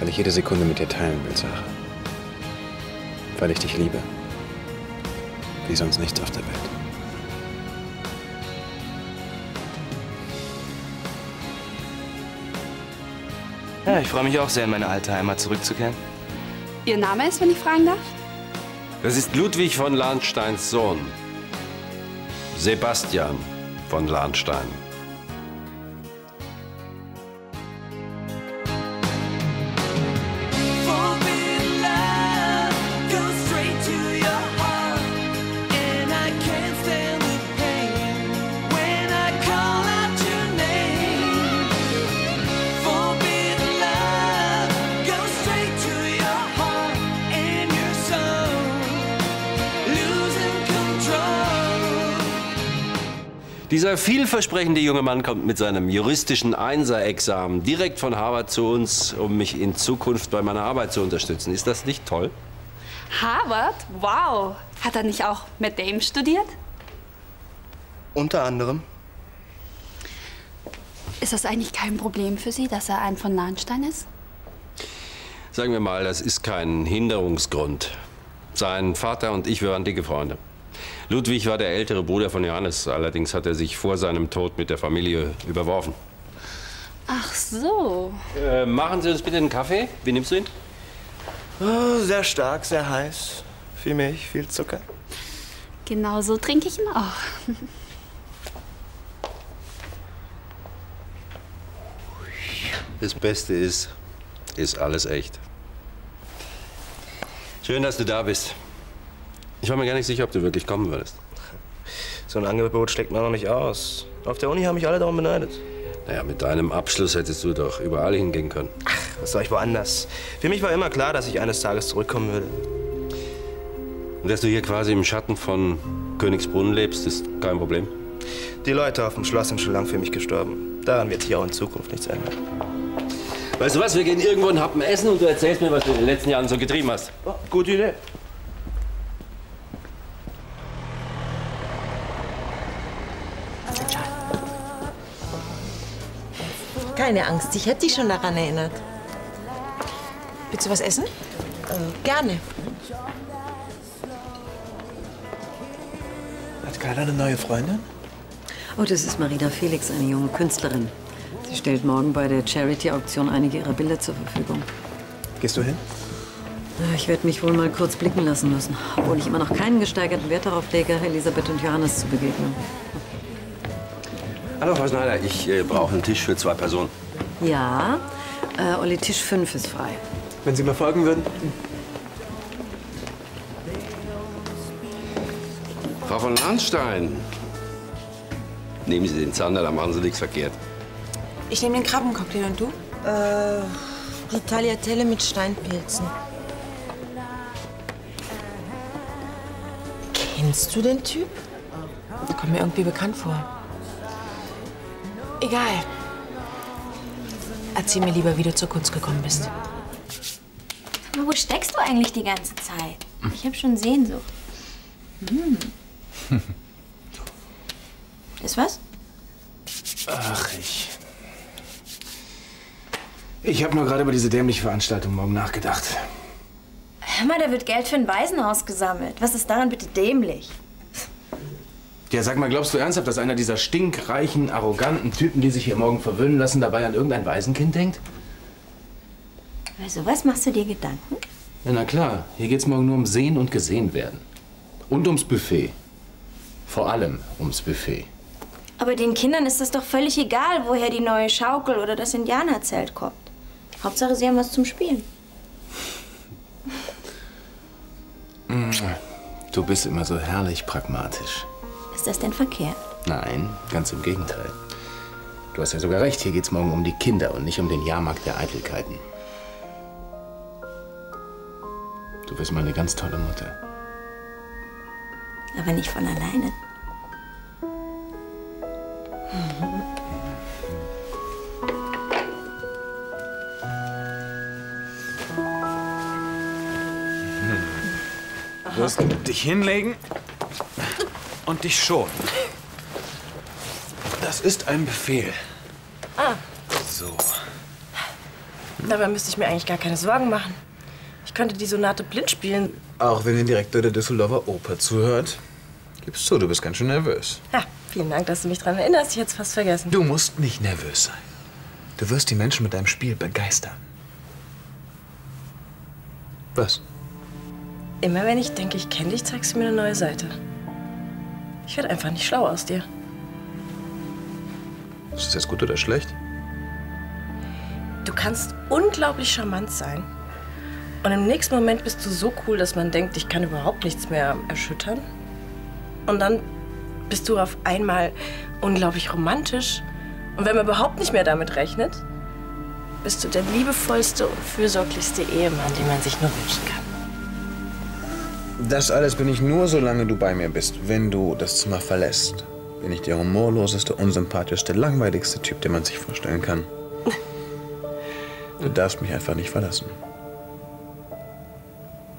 Weil ich jede Sekunde mit dir teilen will, Sarah. Weil ich dich liebe. Wie sonst nichts auf der Welt. Ja, ich freue mich auch sehr, in meine alte Heimat zurückzukehren. Ihr Name ist, wenn ich fragen darf? Das ist Ludwig von Lahnsteins Sohn. Sebastian von Lahnstein. Dieser vielversprechende junge Mann kommt mit seinem juristischen Einser-Examen direkt von Harvard zu uns, um mich in Zukunft bei meiner Arbeit zu unterstützen. Ist das nicht toll? Harvard? Wow. Hat er nicht auch mit Dame studiert? Unter anderem. Ist das eigentlich kein Problem für Sie, dass er ein von Lahnstein ist? Sagen wir mal, das ist kein Hinderungsgrund. Sein Vater und ich, wir waren dicke Freunde. Ludwig war der ältere Bruder von Johannes. Allerdings hat er sich vor seinem Tod mit der Familie überworfen. Ach so. Machen Sie uns bitte einen Kaffee. Wie nimmst du ihn? Oh, sehr stark, sehr heiß. Viel Milch, viel Zucker. Genau so trinke ich ihn auch. Das Beste ist alles echt. Schön, dass du da bist. Ich war mir gar nicht sicher, ob du wirklich kommen würdest. So ein Angebot schlägt man noch nicht aus. Auf der Uni haben mich alle darum beneidet. Naja, mit deinem Abschluss hättest du doch überall hingehen können. Ach, was soll ich woanders? Für mich war immer klar, dass ich eines Tages zurückkommen würde. Und dass du hier quasi im Schatten von Königsbrunn lebst, ist kein Problem. Die Leute auf dem Schloss sind schon lang für mich gestorben. Daran wird sich auch in Zukunft nichts ändern. Weißt du was, wir gehen irgendwo einen Happen essen und du erzählst mir, was du in den letzten Jahren so getrieben hast. Oh, gute Idee. Keine Angst, ich hätte dich schon daran erinnert. Willst du was essen? Gerne. Hat Carla eine neue Freundin? Oh, das ist Marina Felix, eine junge Künstlerin. Sie stellt morgen bei der Charity-Auktion einige ihrer Bilder zur Verfügung. Gehst du hin? Ich werde mich wohl mal kurz blicken lassen müssen, obwohl ich immer noch keinen gesteigerten Wert darauf lege, Elisabeth und Johannes zu begegnen. Hallo, Frau Schneider, ich brauche einen Tisch für 2 Personen. Ja, Olli, Tisch 5 ist frei. Wenn Sie mir folgen würden. Frau von Lahnstein, nehmen Sie den Zander, da machen Sie nichts verkehrt. Ich nehme den Krabbencocktail und du? Die Tagliatelle mit Steinpilzen. Kennst du den Typ? Kommt mir irgendwie bekannt vor. Egal. Erzähl mir lieber, wie du zur Kunst gekommen bist. Aber wo steckst du eigentlich die ganze Zeit? Ich habe schon Sehnsucht. Ist was? Ach, ich habe nur gerade über diese dämliche Veranstaltung morgen nachgedacht. Hör mal, da wird Geld für ein Waisenhaus gesammelt. Was ist daran bitte dämlich? Ja, sag mal, glaubst du ernsthaft, dass einer dieser stinkreichen, arroganten Typen, die sich hier morgen verwöhnen lassen, dabei an irgendein Waisenkind denkt? Über sowas machst du dir Gedanken? Ja, na klar. Hier geht's morgen nur um Sehen und Gesehen werden. Und ums Buffet. Vor allem ums Buffet. Aber den Kindern ist das doch völlig egal, woher die neue Schaukel oder das Indianerzelt kommt. Hauptsache, sie haben was zum Spielen. Du bist immer so herrlich pragmatisch. Ist das denn verkehrt? Nein, ganz im Gegenteil. Du hast ja sogar recht, hier geht's morgen um die Kinder und nicht um den Jahrmarkt der Eitelkeiten. Du bist mal eine ganz tolle Mutter. Aber nicht von alleine. Du wirst dich hinlegen und dich schonen. Das ist ein Befehl. Ah. So. Dabei müsste ich mir eigentlich gar keine Sorgen machen. Ich könnte die Sonate blind spielen. Auch wenn der Direktor der Düsseldorfer Oper zuhört. Gib's zu, du bist ganz schön nervös. Ja, vielen Dank, dass du mich daran erinnerst. Ich hätte es fast vergessen. Du musst nicht nervös sein. Du wirst die Menschen mit deinem Spiel begeistern. Was? Immer wenn ich denke, ich kenne dich, zeigst du mir eine neue Seite. Ich werde einfach nicht schlau aus dir. Ist das jetzt gut oder schlecht? Du kannst unglaublich charmant sein. Und im nächsten Moment bist du so cool, dass man denkt, ich kann überhaupt nichts mehr erschüttern. Und dann bist du auf einmal unglaublich romantisch. Und wenn man überhaupt nicht mehr damit rechnet, bist du der liebevollste und fürsorglichste Ehemann, den man sich nur wünschen kann. Das alles bin ich nur, solange du bei mir bist. Wenn du das Zimmer verlässt, bin ich der humorloseste, unsympathischste, langweiligste Typ, den man sich vorstellen kann. Du darfst mich einfach nicht verlassen.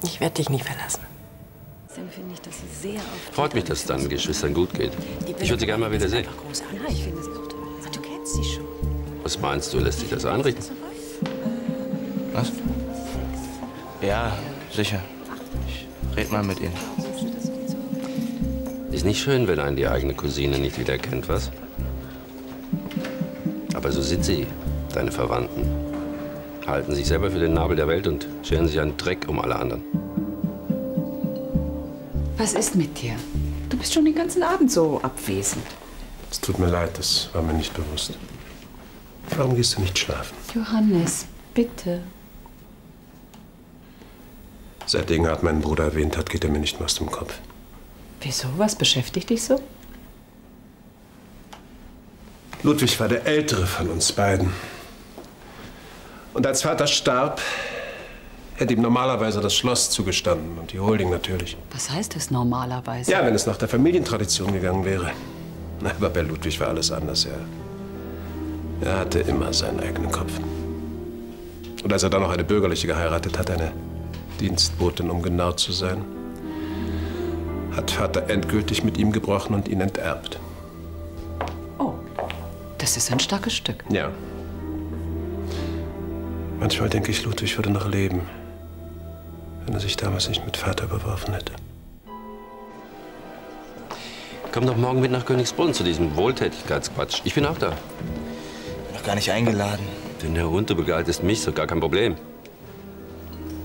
Ich werde dich nie verlassen. Freut mich, dass es deinen Geschwistern gut geht. Ich würde sie gerne mal wieder sehen. Ja, ich finde sie auch toll. Du kennst sie schon. Was meinst du, lässt sich das einrichten? Was? Ja, sicher. Ich red mal mit ihnen. Ist nicht schön, wenn einen die eigene Cousine nicht wiedererkennt, was? Aber so sind sie, deine Verwandten. Halten sich selber für den Nabel der Welt und scheren sich einen Dreck um alle anderen. Was ist mit dir? Du bist schon den ganzen Abend so abwesend. Es tut mir leid, das war mir nicht bewusst. Warum gehst du nicht schlafen? Johannes, bitte. Seit Inghard meinen Bruder erwähnt hat, geht er mir nicht mehr aus dem Kopf. Wieso? Was beschäftigt dich so? Ludwig war der ältere von uns beiden. Und als Vater starb, hätte ihm normalerweise das Schloss zugestanden und die Holding natürlich. Was heißt das normalerweise? Ja, wenn es nach der Familientradition gegangen wäre. Aber bei Ludwig war alles anders. Er hatte immer seinen eigenen Kopf. Und als er dann noch eine bürgerliche geheiratet hat, eine Dienstbotin, um genau zu sein, hat Vater endgültig mit ihm gebrochen und ihn enterbt. Oh, das ist ein starkes Stück. Ja. Manchmal denke ich, Ludwig würde noch leben, wenn er sich damals nicht mit Vater beworfen hätte. Komm doch morgen mit nach Königsbrunn zu diesem Wohltätigkeitsquatsch. Ich bin auch da. Ich bin noch gar nicht eingeladen. Denn der Hund, du begleitest mich, so gar kein Problem.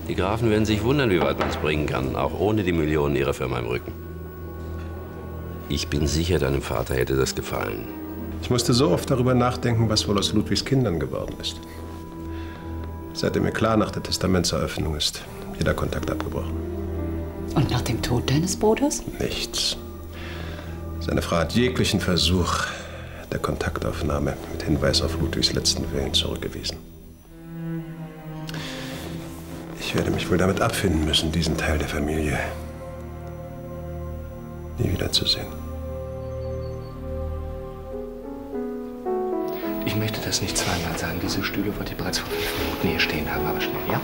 Die Grafen werden sich wundern, wie weit man es bringen kann, auch ohne die Millionen ihrer Firma im Rücken. Ich bin sicher, deinem Vater hätte das gefallen. Ich musste so oft darüber nachdenken, was wohl aus Ludwigs Kindern geworden ist. Seitdem mir klar nach der Testamentseröffnung ist, jeder Kontakt abgebrochen. Und nach dem Tod deines Bruders? Nichts. Seine Frau hat jeglichen Versuch der Kontaktaufnahme mit Hinweis auf Ludwigs letzten Willen zurückgewiesen. Ich werde mich wohl damit abfinden müssen, diesen Teil der Familie nie wiederzusehen. Ich möchte das nicht zweimal sagen. Diese Stühle wollte ich bereits vor 5 Minuten hier stehen haben, aber schnell, ja?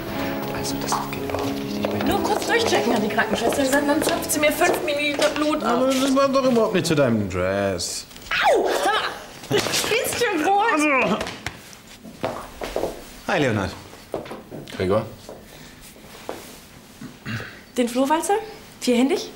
Also, das geht überhaupt nicht. Ich möchte Nur kurz durchchecken, hat die Krankenschwester gesagt, dann zapft sie mir 5 Milliliter Blut ab. Aber das war doch überhaupt nicht zu deinem Dress. Au! Sag mal, spielst du groß? Hi, Leonhard. Gregor? Den Flohwalzer? Vierhändig?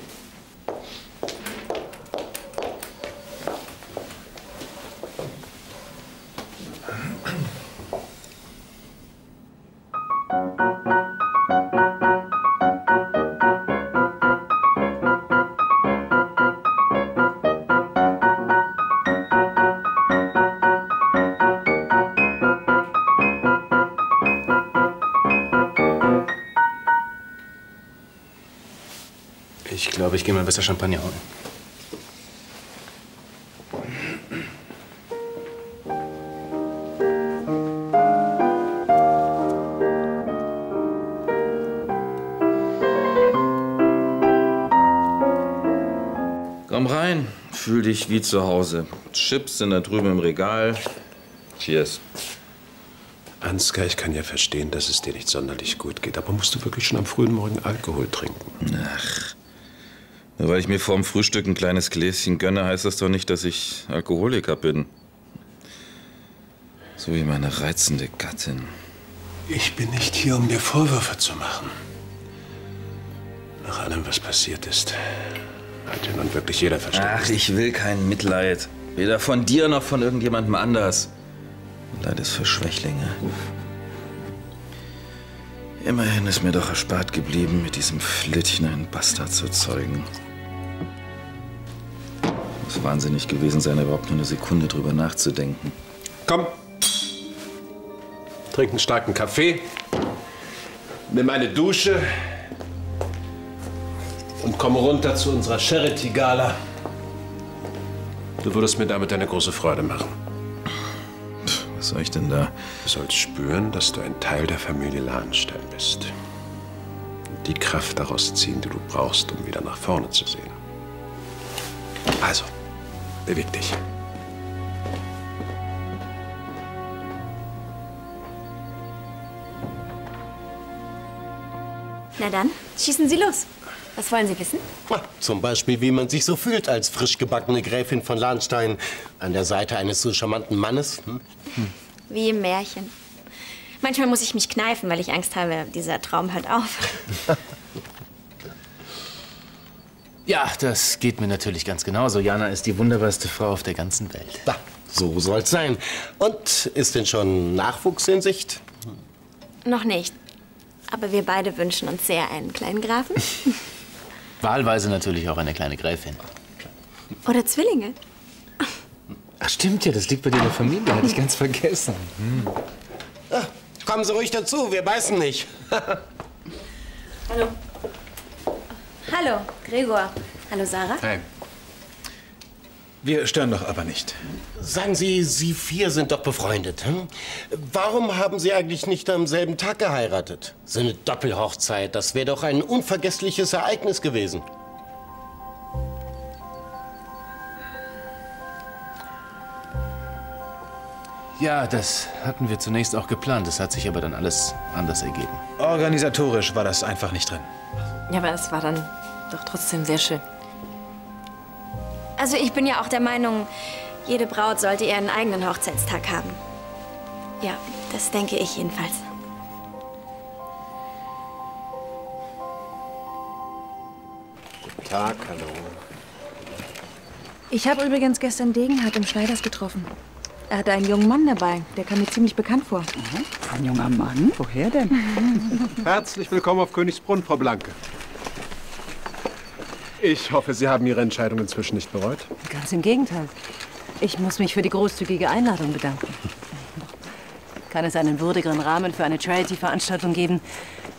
Ich glaube, ich gehe mal besser Champagner holen. Komm rein, fühl dich wie zu Hause. Chips sind da drüben im Regal. Cheers. Ansgar, ich kann ja verstehen, dass es dir nicht sonderlich gut geht, aber musst du wirklich schon am frühen Morgen Alkohol trinken? Ach, nur weil ich mir vorm Frühstück ein kleines Gläschen gönne, heißt das doch nicht, dass ich Alkoholiker bin. So wie meine reizende Gattin. Ich bin nicht hier, um dir Vorwürfe zu machen. Nach allem, was passiert ist, hat ja nun wirklich jeder verstanden. Ach, ich will kein Mitleid. Weder von dir noch von irgendjemandem anders. Mitleid ist für Schwächlinge. Immerhin ist mir doch erspart geblieben, mit diesem Flittchen einen Bastard zu zeugen. Muss wahnsinnig gewesen sein, überhaupt nur eine Sekunde drüber nachzudenken. Komm. Trink einen starken Kaffee. Nimm eine Dusche. Und komm runter zu unserer Charity-Gala. Du würdest mir damit eine große Freude machen. Was soll ich denn da? Du sollst spüren, dass du ein Teil der Familie Lahnstein bist. Und die Kraft daraus ziehen, die du brauchst, um wieder nach vorne zu sehen. Also, beweg dich. Na dann, schießen Sie los. Was wollen Sie wissen? Zum Beispiel, wie man sich so fühlt als frisch gebackene Gräfin von Lahnstein an der Seite eines so charmanten Mannes. Wie im Märchen. Manchmal muss ich mich kneifen, weil ich Angst habe, dieser Traum hört auf. Ja, das geht mir natürlich ganz genauso. Jana ist die wunderbarste Frau auf der ganzen Welt. So soll's sein. Und ist denn schon Nachwuchs in Sicht? Noch nicht. Aber wir beide wünschen uns sehr einen kleinen Grafen. Wahlweise natürlich auch eine kleine Gräfin. Oder Zwillinge. Ach stimmt ja, das liegt bei dir in der Familie, hatte ich ganz vergessen. Ach, kommen Sie ruhig dazu, wir beißen nicht. Hallo. Hallo, Gregor. Hallo, Sarah. Hey. Wir stören doch aber nicht. Sagen Sie, Sie vier sind doch befreundet. Hm? Warum haben Sie eigentlich nicht am selben Tag geheiratet? So eine Doppelhochzeit, das wäre doch ein unvergessliches Ereignis gewesen. Ja, das hatten wir zunächst auch geplant. Das hat sich aber dann alles anders ergeben. Organisatorisch war das einfach nicht drin. Ja, aber es war dann doch trotzdem sehr schön. Also ich bin ja auch der Meinung, jede Braut sollte ihren eigenen Hochzeitstag haben. Ja, das denke ich jedenfalls. Guten Tag, hallo. Ich habe übrigens gestern Degenhardt im Schneiders getroffen. Er hatte einen jungen Mann dabei. Der kam mir ziemlich bekannt vor. Ein junger Mann? Woher denn? Herzlich willkommen auf Königsbrunn, Frau Blanke. Ich hoffe, Sie haben Ihre Entscheidung inzwischen nicht bereut. Ganz im Gegenteil. Ich muss mich für die großzügige Einladung bedanken. Kann es einen würdigeren Rahmen für eine Charity-Veranstaltung geben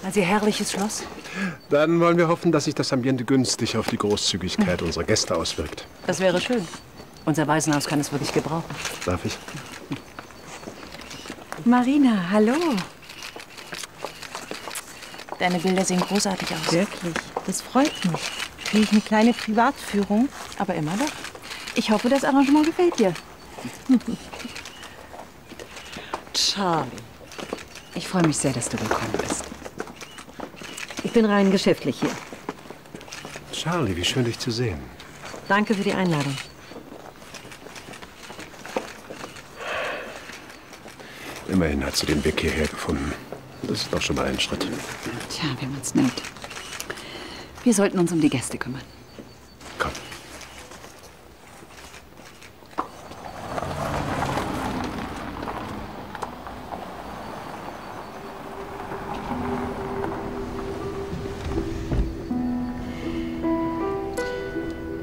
als Ihr herrliches Schloss? Dann wollen wir hoffen, dass sich das Ambiente günstig auf die Großzügigkeit unserer Gäste auswirkt. Das wäre schön. Unser Waisenhaus kann es wirklich gebrauchen. Darf ich? Marina, hallo. Deine Bilder sehen großartig aus. Wirklich, das freut mich. Kriege ich eine kleine Privatführung? Aber immer doch. Ich hoffe, das Arrangement gefällt dir. Charlie, ich freue mich sehr, dass du willkommen bist. Ich bin rein geschäftlich hier. Charlie, wie schön, dich zu sehen. Danke für die Einladung. Immerhin hat sie den Weg hierher gefunden. Das ist doch schon mal ein Schritt. Tja, wenn man's nimmt. Wir sollten uns um die Gäste kümmern. Komm.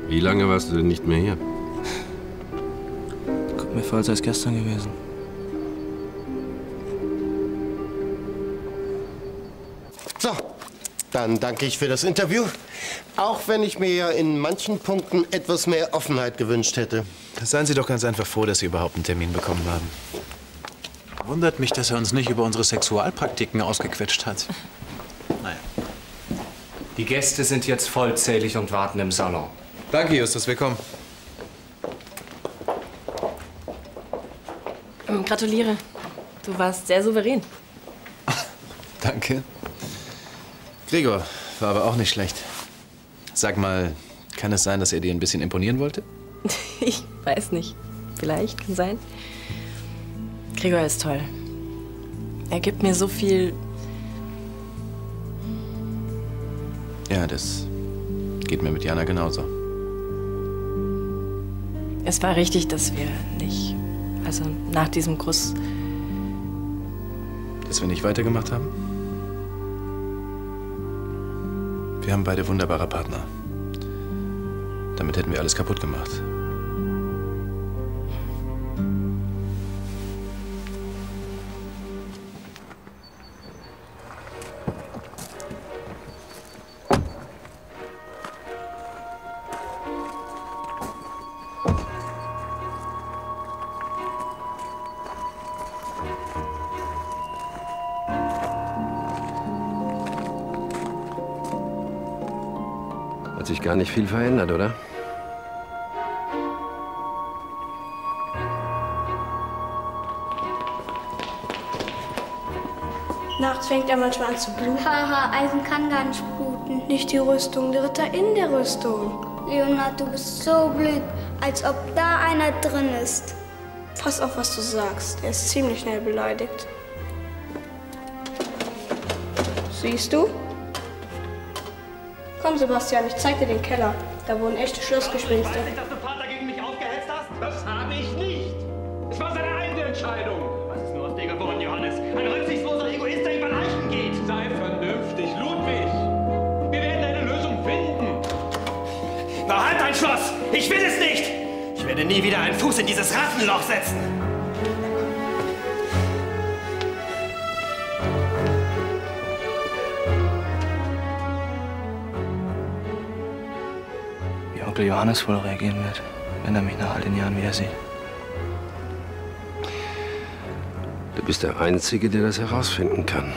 Wie lange warst du denn nicht mehr hier? Kommt mir vor, als sei es gestern gewesen. So, dann danke ich für das Interview. Auch wenn ich mir ja in manchen Punkten etwas mehr Offenheit gewünscht hätte. Seien Sie doch ganz einfach froh, dass Sie überhaupt einen Termin bekommen haben. Wundert mich, dass er uns nicht über unsere Sexualpraktiken ausgequetscht hat. Naja. Die Gäste sind jetzt vollzählig und warten im Salon. Danke, Justus. Willkommen. Gratuliere. Du warst sehr souverän. Danke. Gregor war aber auch nicht schlecht. Sag mal, kann es sein, dass er dir ein bisschen imponieren wollte? Ich weiß nicht. Vielleicht, kann sein. Gregor ist toll. Er gibt mir so viel. Ja, das geht mir mit Jana genauso. Es war richtig, dass wir nicht, also nach diesem Kuss, Dass wir nicht weitergemacht haben? Wir haben beide wunderbare Partner. Damit hätten wir alles kaputt gemacht. Hat sich gar nicht viel verändert, oder? Nachts fängt er manchmal an zu bluten. Haha, Eisen kann gar nicht bluten. Nicht die Rüstung, der Ritter in der Rüstung. Leonard, du bist so blöd, als ob da einer drin ist. Pass auf, was du sagst. Er ist ziemlich schnell beleidigt. Siehst du? Komm, Sebastian, ich zeig dir den Keller. Da wohnen echte Schlossgespenster. Weiß ich, dass du Vater gegen mich aufgehetzt hast? Das habe ich nicht. Es war seine eigene Entscheidung. Was ist nur aus dir geworden, Johannes? Ein rücksichtsloser Egoist, der über Leichen geht. Sei vernünftig, Ludwig. Wir werden eine Lösung finden. Na halt dein Schloss! Ich will es nicht! Ich werde nie wieder einen Fuß in dieses Rattenloch setzen. Wie Onkel Johannes wohl reagieren wird, wenn er mich nach all den Jahren wieder sieht. Du bist der Einzige, der das herausfinden kann.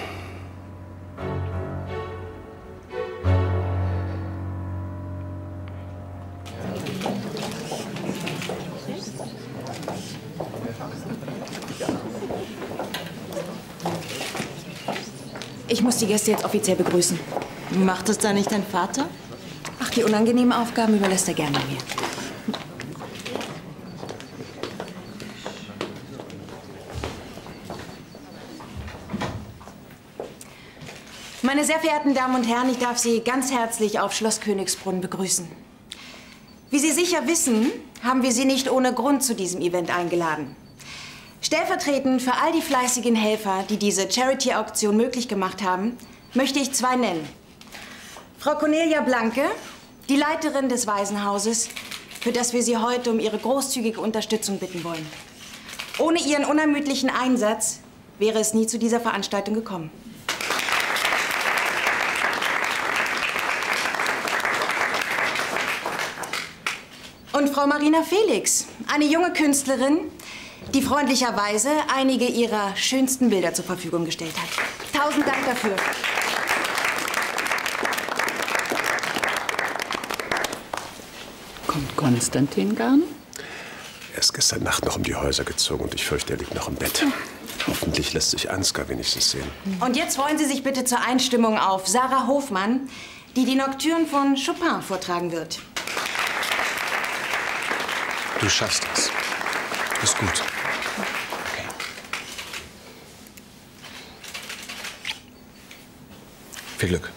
Ich muss die Gäste jetzt offiziell begrüßen. Macht es da nicht dein Vater? Ach, die unangenehmen Aufgaben überlässt er gerne mir. Meine sehr verehrten Damen und Herren, ich darf Sie ganz herzlich auf Schloss Königsbrunn begrüßen. Wie Sie sicher wissen, haben wir Sie nicht ohne Grund zu diesem Event eingeladen. Stellvertretend für all die fleißigen Helfer, die diese Charity-Auktion möglich gemacht haben, möchte ich zwei nennen. Frau Cornelia Blanke, die Leiterin des Waisenhauses, für das wir Sie heute um Ihre großzügige Unterstützung bitten wollen. Ohne Ihren unermüdlichen Einsatz wäre es nie zu dieser Veranstaltung gekommen. Und Frau Marina Felix, eine junge Künstlerin, die freundlicherweise einige ihrer schönsten Bilder zur Verfügung gestellt hat. 1000 Dank dafür. Kommt Konstantin gar nicht? Er ist gestern Nacht noch um die Häuser gezogen und ich fürchte, er liegt noch im Bett. Hoffentlich lässt sich Ansgar wenigstens sehen. Und jetzt freuen Sie sich bitte zur Einstimmung auf Sarah Hofmann, die die Nocturne von Chopin vortragen wird. Du schaffst es. Ist gut. Okay. Viel Glück.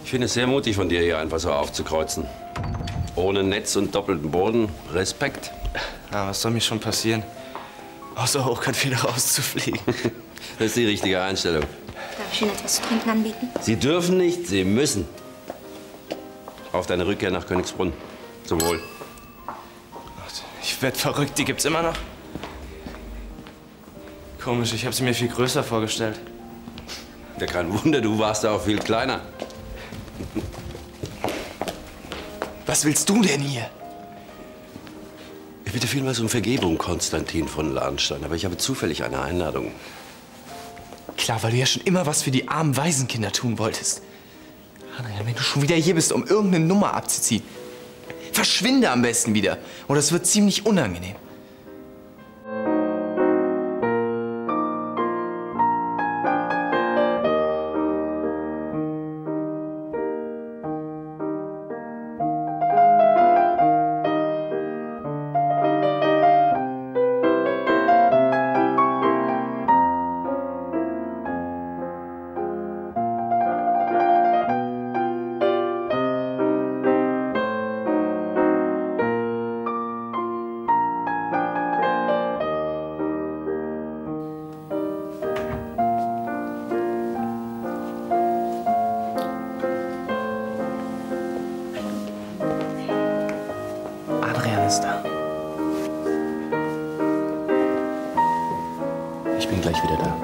Ich finde es sehr mutig von dir, hier einfach so aufzukreuzen. Ohne Netz und doppelten Boden. Respekt. Na, was soll mir schon passieren? Außer hochkant wieder rauszufliegen. Das ist die richtige Einstellung. Darf ich Ihnen etwas zu trinken anbieten? Sie dürfen nicht, Sie müssen. Auf deine Rückkehr nach Königsbrunn. Zum Wohl. Ich werd verrückt, die gibt's immer noch? Komisch, ich habe sie mir viel größer vorgestellt. Ja, kein Wunder, du warst da auch viel kleiner. Was willst du denn hier? Ich bitte vielmals um Vergebung, Konstantin von Lahnstein, aber ich habe zufällig eine Einladung. Klar, weil du ja schon immer was für die armen Waisenkinder tun wolltest. Adrian, wenn du schon wieder hier bist, um irgendeine Nummer abzuziehen, verschwinde am besten wieder. Oder es wird ziemlich unangenehm. Ist da. Ich bin gleich wieder da.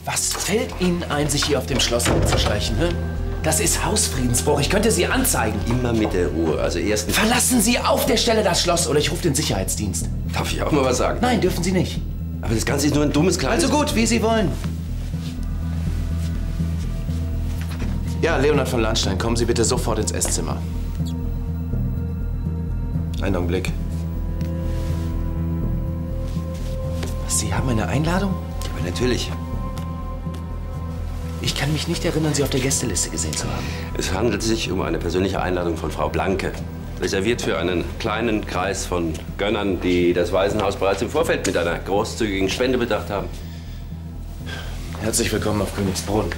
Was fällt Ihnen ein, sich hier auf dem Schloss rumzuschleichen, ne? Das ist Hausfriedensbruch. Ich könnte Sie anzeigen. Immer mit der Ruhe. Also erstens... Verlassen Sie auf der Stelle das Schloss oder ich rufe den Sicherheitsdienst. Darf ich auch mal was sagen? Nein, dürfen Sie nicht. Aber das Ganze ist nur ein dummes kleines... Also gut, wie Sie wollen. Ja, Leonhard von Lahnstein, kommen Sie bitte sofort ins Esszimmer. Einen Augenblick. Was, Sie haben eine Einladung? Aber natürlich. Ich kann mich nicht erinnern, Sie auf der Gästeliste gesehen zu haben. Es handelt sich um eine persönliche Einladung von Frau Blanke. Reserviert für einen kleinen Kreis von Gönnern, die das Waisenhaus bereits im Vorfeld mit einer großzügigen Spende bedacht haben. Herzlich willkommen auf Königsbrunn.